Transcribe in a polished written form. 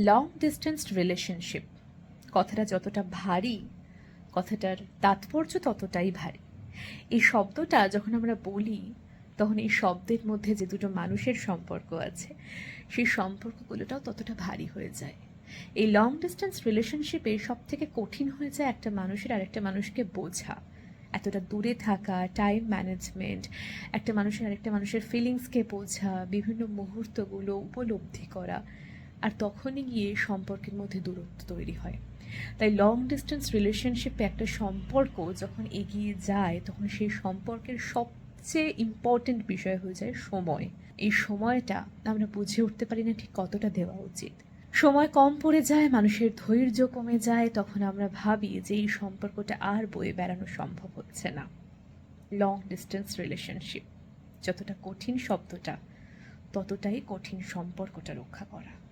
Long distance relationship কথাটা যতটা ভারী, কথাটার তাৎপর্য ততটাই ভারী। এই শব্দটা যখন আমরা বলি, তখন এই শব্দের মধ্যে যে দুটো মানুষের সম্পর্ক আছে, সেই সম্পর্কগুলোটাও ততটা ভারী হয়ে যায়। এই লং ডিস্টেন্স রিলেশনশিপে সব থেকে কঠিন হয়ে যায় একটা মানুষের আরেকটা মানুষকে বোঝা। এতটা দূরে থাকা, টাইম ম্যানেজমেন্ট, একটা মানুষের আরেকটা মানুষের ফিলিংসকে বোঝা, বিভিন্ন মুহূর্তগুলো উপলব্ধি করা, আর তখনই গিয়ে সম্পর্কের মধ্যে দূরত্ব তৈরি হয়। তাই লং ডিস্টেন্স রিলেশনশিপে একটা সম্পর্ক যখন এগিয়ে যায়, তখন সেই সম্পর্কের সবচেয়ে ইম্পর্টেন্ট বিষয় হয়ে যায় সময়। এই সময়টা আমরা বুঝে উঠতে পারি না ঠিক কতটা দেওয়া উচিত। সময় কম পড়ে যায়, মানুষের ধৈর্য কমে যায়, তখন আমরা ভাবি যে এই সম্পর্কটা আর বয়ে বেড়ানো সম্ভব হচ্ছে না। লং ডিস্টেন্স রিলেশনশিপ যতটা কঠিন শব্দটা, ততটাই কঠিন সম্পর্কটা রক্ষা করা।